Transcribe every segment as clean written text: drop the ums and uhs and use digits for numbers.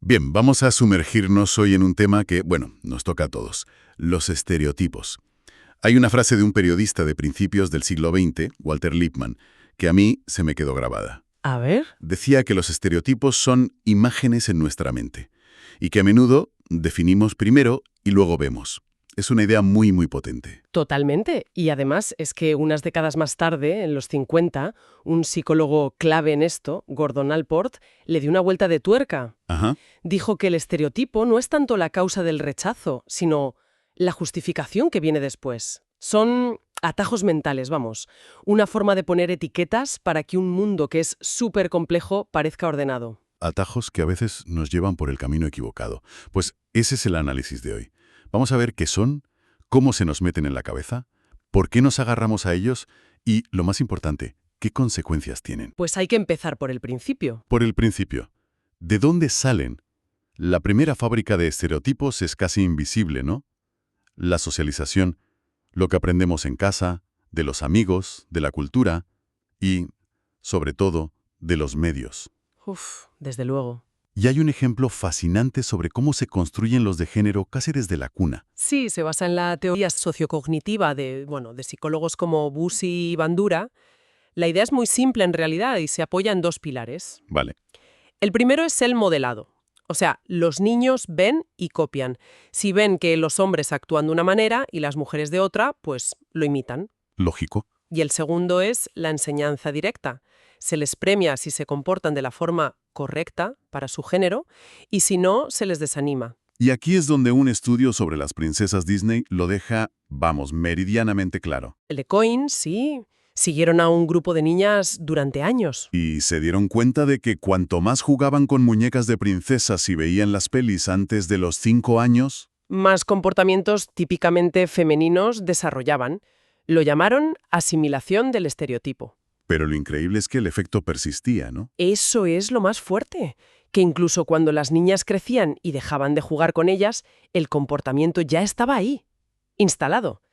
Bien, vamos a sumergirnos hoy en un tema que, bueno, nos toca a todos, los estereotipos. Hay una frase de un periodista de principios del siglo XX, Walter Lippmann, que a mí se me quedó grabada. A ver. Decía que los estereotipos son imágenes en nuestra mente y que a menudo definimos primero y luego vemos. Es una idea muy, muy potente. Totalmente. Y además es que unas décadas más tarde, en los 50, un psicólogo clave en esto, Gordon Allport, le dio una vuelta de tuerca. Ajá. Dijo que el estereotipo no es tanto la causa del rechazo, sino la justificación que viene después. Son atajos mentales, vamos. Una forma de poner etiquetas para que un mundo que es súper complejo parezca ordenado. Atajos que a veces nos llevan por el camino equivocado. Pues ese es el análisis de hoy. Vamos a ver qué son, cómo se nos meten en la cabeza, por qué nos agarramos a ellos y, lo más importante, qué consecuencias tienen. Pues hay que empezar por el principio. Por el principio, ¿de dónde salen? La primera fábrica de estereotipos es casi invisible, ¿no? La socialización, lo que aprendemos en casa, de los amigos, de la cultura y, sobre todo, de los medios. Uf, desde luego. Y hay un ejemplo fascinante sobre cómo se construyen los de género casi desde la cuna. Sí, se basa en la teoría sociocognitiva de psicólogos como Bussy y Bandura. La idea es muy simple en realidad y se apoya en dos pilares. Vale. El primero es el modelado. O sea, los niños ven y copian. Si ven que los hombres actúan de una manera y las mujeres de otra, pues lo imitan. Lógico. Y el segundo es la enseñanza directa. Se les premia si se comportan de la forma correcta para su género y si no, se les desanima. Y aquí es donde un estudio sobre las princesas Disney lo deja, vamos, meridianamente claro. El de Coin, sí. Siguieron a un grupo de niñas durante años. Y se dieron cuenta de que cuanto más jugaban con muñecas de princesas y veían las pelis antes de los 5 años... Más comportamientos típicamente femeninos desarrollaban. Lo llamaron asimilación del estereotipo. Pero lo increíble es que el efecto persistía, ¿no? Eso es lo más fuerte, que incluso cuando las niñas crecían y dejaban de jugar con ellas, el comportamiento ya estaba ahí, instalado.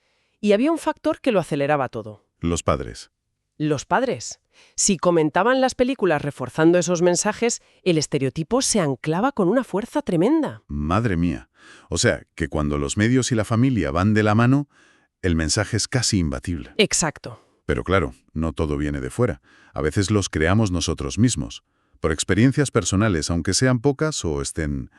Y había un factor que lo aceleraba todo. Los padres. Los padres. Si comentaban las películas reforzando esos mensajes, el estereotipo se anclaba con una fuerza tremenda. Madre mía. O sea, que cuando los medios y la familia van de la mano, el mensaje es casi imbatible. Exacto. Pero claro, no todo viene de fuera. A veces los creamos nosotros mismos, por experiencias personales, aunque sean pocas o estén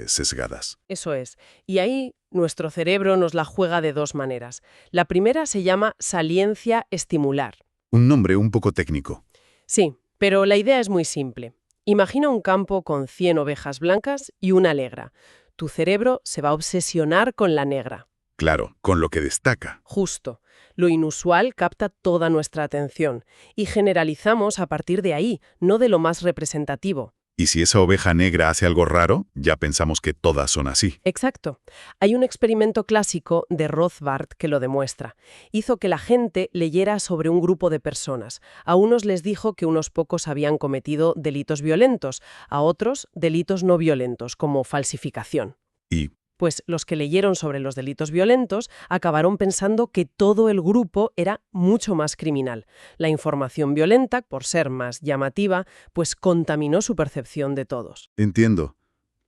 sesgadas. Eso es. Y ahí nuestro cerebro nos la juega de dos maneras. La primera se llama saliencia estimular. Un nombre un poco técnico. Sí, pero la idea es muy simple. Imagina un campo con 100 ovejas blancas y una negra. Tu cerebro se va a obsesionar con la negra. Claro, con lo que destaca. Justo. Lo inusual capta toda nuestra atención y generalizamos a partir de ahí, no de lo más representativo. Y si esa oveja negra hace algo raro, ya pensamos que todas son así. Exacto. Hay un experimento clásico de Rothbard que lo demuestra. Hizo que la gente leyera sobre un grupo de personas. A unos les dijo que unos pocos habían cometido delitos violentos, a otros delitos no violentos, como falsificación. Y Pues los que leyeron sobre los delitos violentos acabaron pensando que todo el grupo era mucho más criminal. La información violenta, por ser más llamativa, pues contaminó su percepción de todos. entiendo.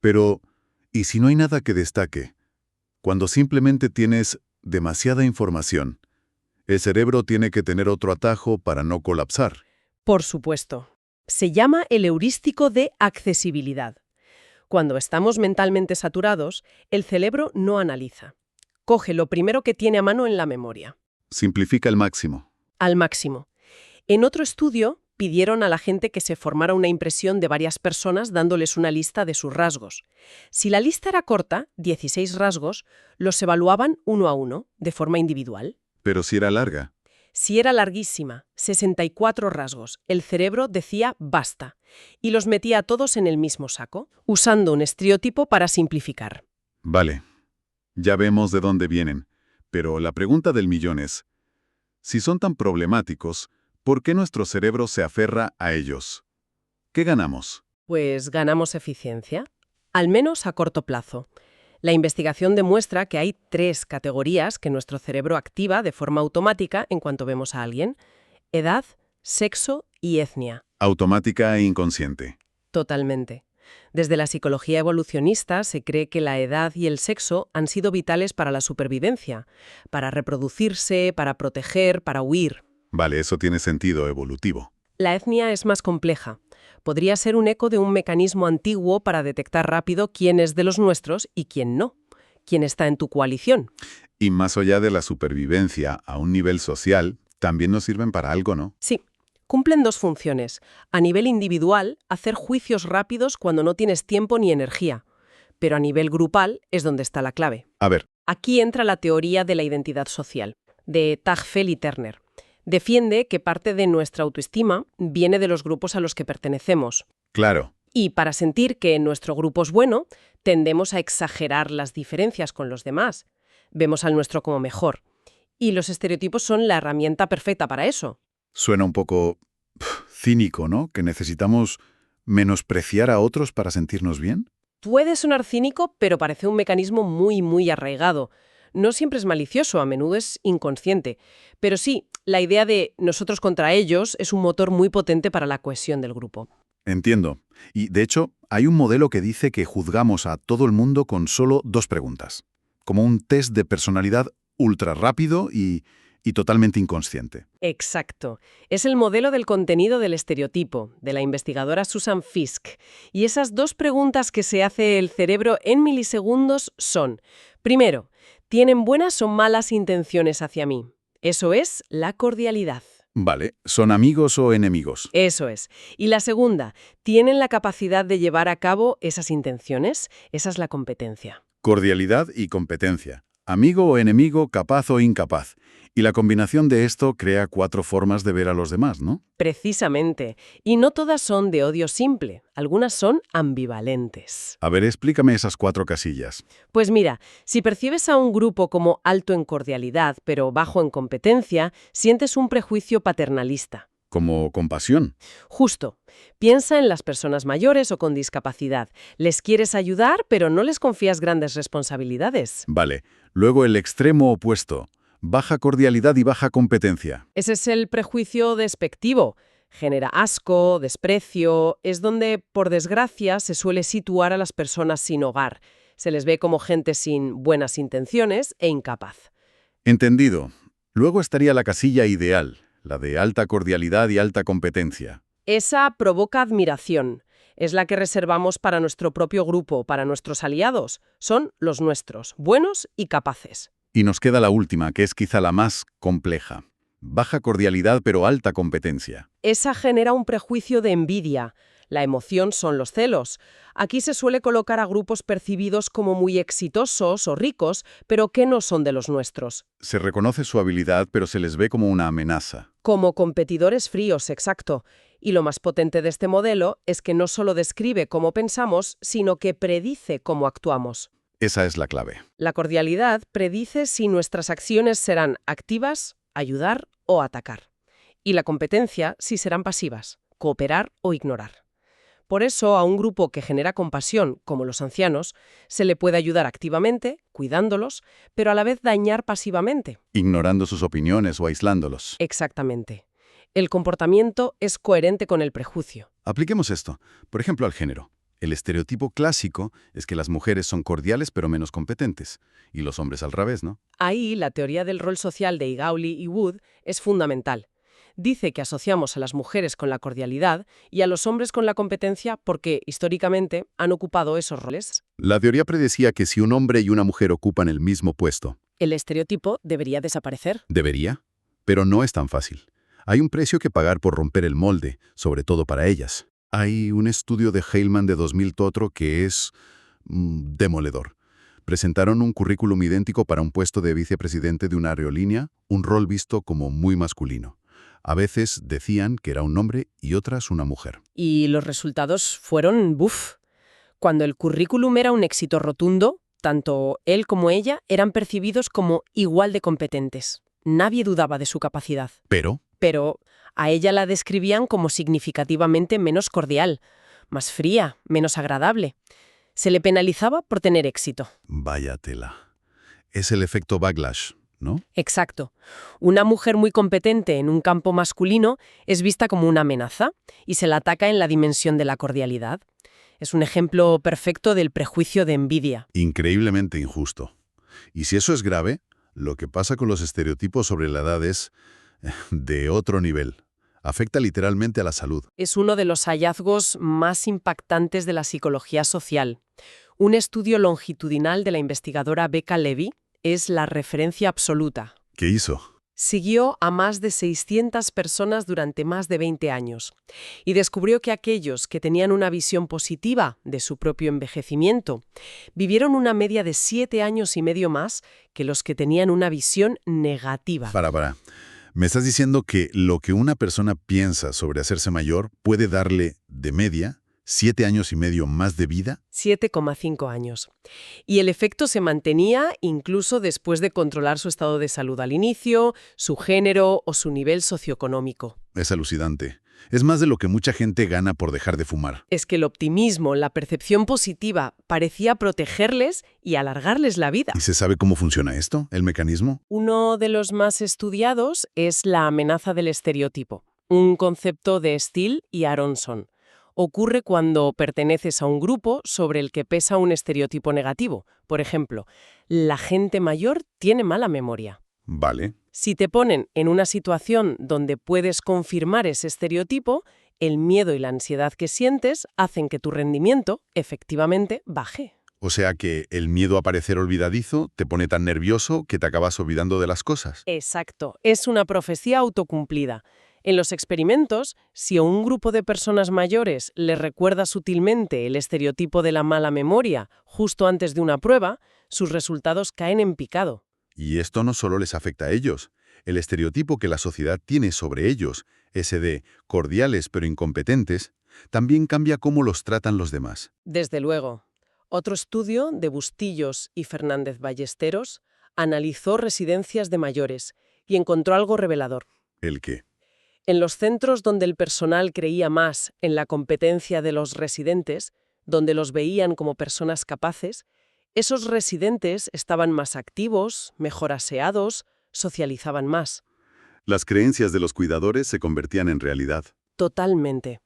Pero, ¿y si no hay nada que destaque? Cuando simplemente tienes demasiada información, el cerebro tiene que tener otro atajo para no colapsar. Por supuesto. Se llama el heurístico de accesibilidad. Cuando estamos mentalmente saturados, el cerebro no analiza. Coge lo primero que tiene a mano en la memoria. Simplifica al máximo. Al máximo. En otro estudio, pidieron a la gente que se formara una impresión de varias personas dándoles una lista de sus rasgos. Si la lista era corta, 16 rasgos, los evaluaban uno a uno, de forma individual. Pero si era larga. Si era larguísima, 64 rasgos, el cerebro decía basta y los metía a todos en el mismo saco, usando un estereotipo para simplificar. Vale, ya vemos de dónde vienen. Pero la pregunta del millón es, si son tan problemáticos, ¿por qué nuestro cerebro se aferra a ellos? ¿Qué ganamos? Pues ganamos eficiencia, al menos a corto plazo. La investigación demuestra que hay 3 categorías que nuestro cerebro activa de forma automática en cuanto vemos a alguien: edad, sexo y etnia. Automática e inconsciente. Totalmente. Desde la psicología evolucionista se cree que la edad y el sexo han sido vitales para la supervivencia, para reproducirse, para proteger, para huir. Vale, eso tiene sentido evolutivo. La etnia es más compleja. Podría ser un eco de un mecanismo antiguo para detectar rápido quién es de los nuestros y quién no, quién está en tu coalición. Y más allá de la supervivencia a un nivel social, también nos sirven para algo, ¿no? Sí, cumplen dos funciones. A nivel individual, hacer juicios rápidos cuando no tienes tiempo ni energía. Pero a nivel grupal es donde está la clave. A ver, Aquí entra la teoría de la identidad social, de Tajfel y Turner. Defiende que parte de nuestra autoestima viene de los grupos a los que pertenecemos. claro. Y para sentir que nuestro grupo es bueno, tendemos a exagerar las diferencias con los demás. Vemos al nuestro como mejor. Y los estereotipos son la herramienta perfecta para eso. Suena un poco cínico, ¿no? Que necesitamos menospreciar a otros para sentirnos bien. Puede sonar cínico, pero parece un mecanismo muy arraigado. No siempre es malicioso, a menudo es inconsciente. Pero sí, la idea de nosotros contra ellos es un motor muy potente para la cohesión del grupo. Entiendo. Y, de hecho, hay un modelo que dice que juzgamos a todo el mundo con solo 2 preguntas. Como un test de personalidad ultra rápido y totalmente inconsciente. Exacto. Es el modelo del contenido del estereotipo, de la investigadora Susan Fisk. Y esas 2 preguntas que se hace el cerebro en milisegundos son, primero, ¿tienen buenas o malas intenciones hacia mí? Eso es la cordialidad. Vale, ¿son amigos o enemigos? Eso es. Y la segunda, ¿tienen la capacidad de llevar a cabo esas intenciones? Esa es la competencia. Cordialidad y competencia. Amigo o enemigo, capaz o incapaz. Y la combinación de esto crea 4 formas de ver a los demás, ¿no? Precisamente. Y no todas son de odio simple. Algunas son ambivalentes. A ver, explícame esas 4 casillas. Pues mira, si percibes a un grupo como alto en cordialidad, pero bajo en competencia, sientes un prejuicio paternalista. Como compasión. Justo. Piensa en las personas mayores o con discapacidad. Les quieres ayudar, pero no les confías grandes responsabilidades. Vale. Luego el extremo opuesto. Baja cordialidad y baja competencia. Ese es el prejuicio despectivo. Genera asco, desprecio. Es donde, por desgracia, se suele situar a las personas sin hogar. Se les ve como gente sin buenas intenciones e incapaz. Entendido. Luego estaría la casilla ideal, la de alta cordialidad y alta competencia. Esa provoca admiración. Es la que reservamos para nuestro propio grupo, para nuestros aliados. Son los nuestros, buenos y capaces. Y nos queda la última, que es quizá la más compleja. Baja cordialidad pero alta competencia. Esa genera un prejuicio de envidia. La emoción son los celos. Aquí se suele colocar a grupos percibidos como muy exitosos o ricos, pero que no son de los nuestros. Se reconoce su habilidad pero se les ve como una amenaza. Como competidores fríos, exacto. Y lo más potente de este modelo es que no solo describe cómo pensamos, sino que predice cómo actuamos. Esa es la clave. La cordialidad predice si nuestras acciones serán activas, ayudar o atacar. Y la competencia si serán pasivas, cooperar o ignorar. Por eso, a un grupo que genera compasión, como los ancianos, se le puede ayudar activamente, cuidándolos, pero a la vez dañar pasivamente. Ignorando sus opiniones o aislándolos. Exactamente. El comportamiento es coherente con el prejuicio. Apliquemos esto, por ejemplo, al género. El estereotipo clásico es que las mujeres son cordiales pero menos competentes, y los hombres al revés, ¿no? Ahí, la teoría del rol social de Igauli y Wood es fundamental. Dice que asociamos a las mujeres con la cordialidad y a los hombres con la competencia porque, históricamente, han ocupado esos roles. La teoría predecía que si un hombre y una mujer ocupan el mismo puesto, El estereotipo debería desaparecer. debería, pero no es tan fácil. Hay un precio que pagar por romper el molde, sobre todo para ellas. Hay un estudio de Heilman de 2004 que es demoledor. Presentaron un currículum idéntico para un puesto de vicepresidente de una aerolínea, un rol visto como muy masculino. A veces decían que era un hombre y otras una mujer. Y los resultados fueron ¡buf! Cuando el currículum era un éxito rotundo, tanto él como ella eran percibidos como igual de competentes. Nadie dudaba de su capacidad. Pero a ella la describían como significativamente menos cordial, más fría, menos agradable. Se le penalizaba por tener éxito. Vaya tela. Es el efecto backlash, ¿no? Exacto. Una mujer muy competente en un campo masculino es vista como una amenaza y se la ataca en la dimensión de la cordialidad. Es un ejemplo perfecto del prejuicio de envidia. Increíblemente injusto. Y si eso es grave, lo que pasa con los estereotipos sobre la edad es de otro nivel. Afecta literalmente a la salud. Es uno de los hallazgos más impactantes de la psicología social. Un estudio longitudinal de la investigadora Becca Levy es la referencia absoluta. ¿Qué hizo? Siguió a más de 600 personas durante más de 20 años y descubrió que aquellos que tenían una visión positiva de su propio envejecimiento vivieron una media de 7 años y medio más que los que tenían una visión negativa. Para. ¿Me estás diciendo que lo que una persona piensa sobre hacerse mayor puede darle, de media, 7 años y medio más de vida? 7,5 años. Y el efecto se mantenía incluso después de controlar su estado de salud al inicio, su género o su nivel socioeconómico. Es alucinante. Es más de lo que mucha gente gana por dejar de fumar. Es que el optimismo, la percepción positiva, parecía protegerles y alargarles la vida. ¿Y se sabe cómo funciona esto, el mecanismo? Uno de los más estudiados es la amenaza del estereotipo, un concepto de Steele y Aronson. Ocurre cuando perteneces a un grupo sobre el que pesa un estereotipo negativo. Por ejemplo, la gente mayor tiene mala memoria. Vale. Si te ponen en una situación donde puedes confirmar ese estereotipo, el miedo y la ansiedad que sientes hacen que tu rendimiento, efectivamente, baje. O sea que el miedo a parecer olvidadizo te pone tan nervioso que te acabas olvidando de las cosas. Exacto, es una profecía autocumplida. En los experimentos, si a un grupo de personas mayores les recuerda sutilmente el estereotipo de la mala memoria justo antes de una prueba, sus resultados caen en picado. Y esto no solo les afecta a ellos. El estereotipo que la sociedad tiene sobre ellos, ese de cordiales pero incompetentes, también cambia cómo los tratan los demás. Desde luego. Otro estudio de Bustillos y Fernández Ballesteros analizó residencias de mayores y encontró algo revelador. ¿El qué? En los centros donde el personal creía más en la competencia de los residentes, donde los veían como personas capaces, esos residentes estaban más activos, mejor aseados, socializaban más. Las creencias de los cuidadores se convertían en realidad. Totalmente.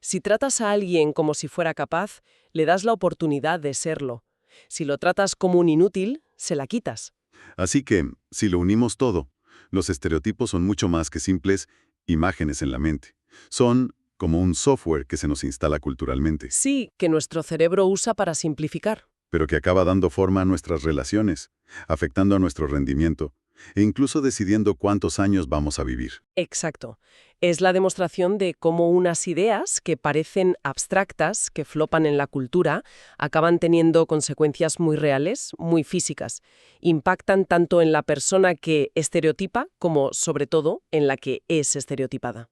Si tratas a alguien como si fuera capaz, le das la oportunidad de serlo. Si lo tratas como un inútil, se la quitas. Así que, si lo unimos todo, los estereotipos son mucho más que simples imágenes en la mente. Son como un software que se nos instala culturalmente, Sí, que nuestro cerebro usa para simplificar. pero que acaba dando forma a nuestras relaciones, afectando a nuestro rendimiento e incluso decidiendo cuántos años vamos a vivir. Exacto. Es la demostración de cómo unas ideas que parecen abstractas, que flopan en la cultura, acaban teniendo consecuencias muy reales, muy físicas. Impactan tanto en la persona que estereotipa como, sobre todo, en la que es estereotipada.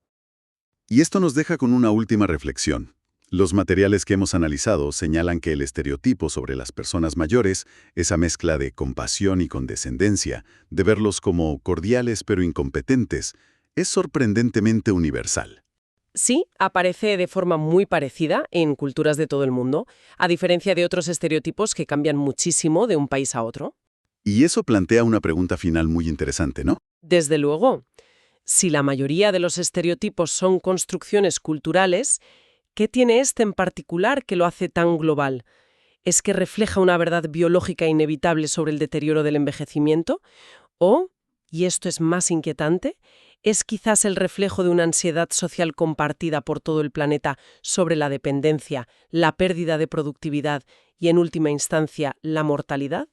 Y esto nos deja con una última reflexión. Los materiales que hemos analizado señalan que el estereotipo sobre las personas mayores, esa mezcla de compasión y condescendencia, de verlos como cordiales pero incompetentes, es sorprendentemente universal. Sí, aparece de forma muy parecida en culturas de todo el mundo, a diferencia de otros estereotipos que cambian muchísimo de un país a otro. Y eso plantea una pregunta final muy interesante, ¿no? Desde luego, si la mayoría de los estereotipos son construcciones culturales, ¿qué tiene este en particular que lo hace tan global? ¿Es que refleja una verdad biológica inevitable sobre el deterioro del envejecimiento? ¿O, y esto es más inquietante, es quizás el reflejo de una ansiedad social compartida por todo el planeta sobre la dependencia, la pérdida de productividad y, en última instancia, la mortalidad?